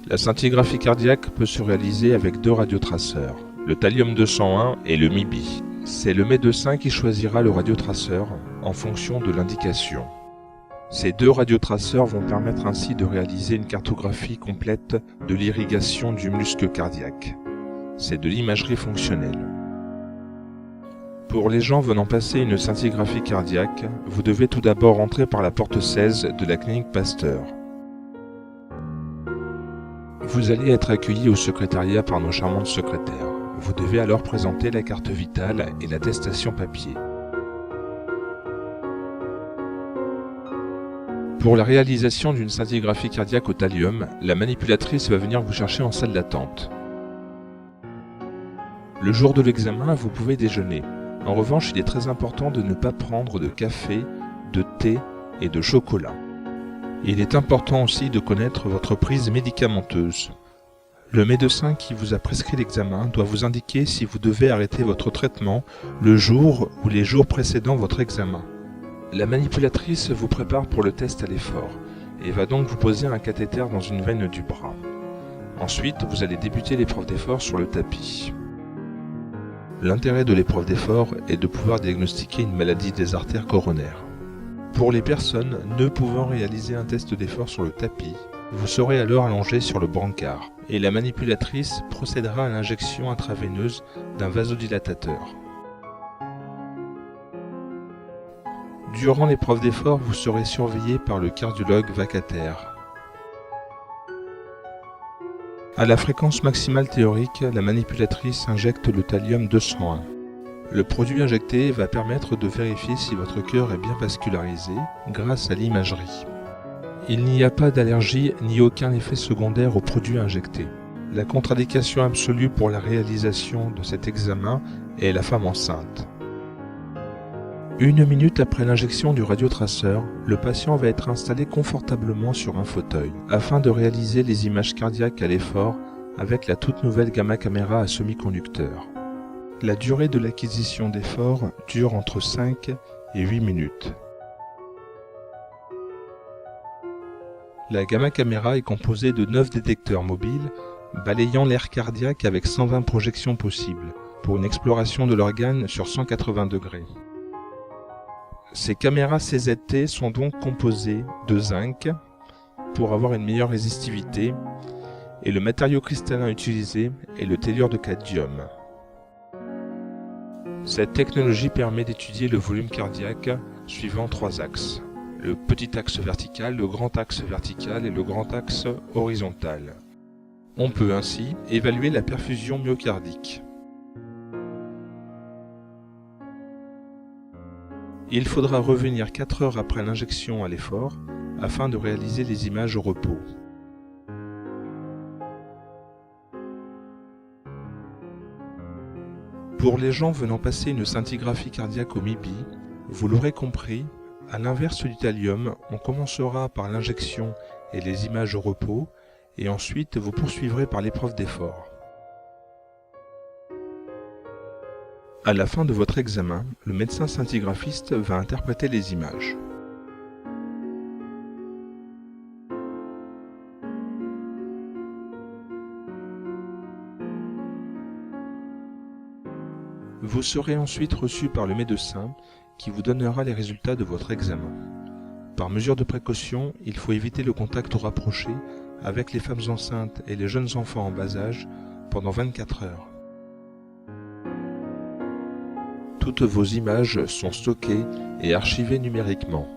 La scintigraphie cardiaque peut se réaliser avec deux radiotraceurs, le Thallium-201 et le MIBI. C'est le médecin qui choisira le radiotraceur en fonction de l'indication. Ces deux radiotraceurs vont permettre ainsi de réaliser une cartographie complète de l'irrigation du muscle cardiaque. C'est de l'imagerie fonctionnelle. Pour les gens venant passer une scintigraphie cardiaque, vous devez tout d'abord entrer par la porte 16 de la clinique Pasteur. Vous allez être accueilli au secrétariat par nos charmantes secrétaires. Vous devez alors présenter la carte vitale et l'attestation papier. Pour la réalisation d'une scintigraphie cardiaque au thallium, la manipulatrice va venir vous chercher en salle d'attente. Le jour de l'examen, vous pouvez déjeuner. En revanche, il est très important de ne pas prendre de café, de thé et de chocolat. Il est important aussi de connaître votre prise médicamenteuse. Le médecin qui vous a prescrit l'examen doit vous indiquer si vous devez arrêter votre traitement le jour ou les jours précédant votre examen. La manipulatrice vous prépare pour le test à l'effort et va donc vous poser un cathéter dans une veine du bras. Ensuite, vous allez débuter l'épreuve d'effort sur le tapis. L'intérêt de l'épreuve d'effort est de pouvoir diagnostiquer une maladie des artères coronaires. Pour les personnes ne pouvant réaliser un test d'effort sur le tapis, vous serez alors allongé sur le brancard et la manipulatrice procédera à l'injection intraveineuse d'un vasodilatateur. Durant l'épreuve d'effort, vous serez surveillé par le cardiologue vacataire. À la fréquence maximale théorique, la manipulatrice injecte le Thallium-201. Le produit injecté va permettre de vérifier si votre cœur est bien vascularisé grâce à l'imagerie. Il n'y a pas d'allergie ni aucun effet secondaire au produit injecté. La contre-indication absolue pour la réalisation de cet examen est la femme enceinte. 1 minute après l'injection du radiotraceur, le patient va être installé confortablement sur un fauteuil afin de réaliser les images cardiaques à l'effort avec la toute nouvelle gamma caméra à semi-conducteur. La durée de l'acquisition d'effort dure entre 5 et 8 minutes. La gamma caméra est composée de 9 détecteurs mobiles balayant l'air cardiaque avec 120 projections possibles pour une exploration de l'organe sur 180 degrés. Ces caméras CZT sont donc composées de zinc pour avoir une meilleure résistivité et le matériau cristallin utilisé est le tellure de cadmium. Cette technologie permet d'étudier le volume cardiaque suivant 3 axes. Le petit axe vertical, le grand axe vertical et le grand axe horizontal. On peut ainsi évaluer la perfusion myocardique. Il faudra revenir 4 heures après l'injection à l'effort afin de réaliser les images au repos. Pour les gens venant passer une scintigraphie cardiaque au MIBI, vous l'aurez compris, à l'inverse du thallium, on commencera par l'injection et les images au repos, et ensuite vous poursuivrez par l'épreuve d'effort. À la fin de votre examen, le médecin scintigraphiste va interpréter les images. Vous serez ensuite reçu par le médecin qui vous donnera les résultats de votre examen. Par mesure de précaution, il faut éviter le contact rapproché avec les femmes enceintes et les jeunes enfants en bas âge pendant 24 heures. Toutes vos images sont stockées et archivées numériquement.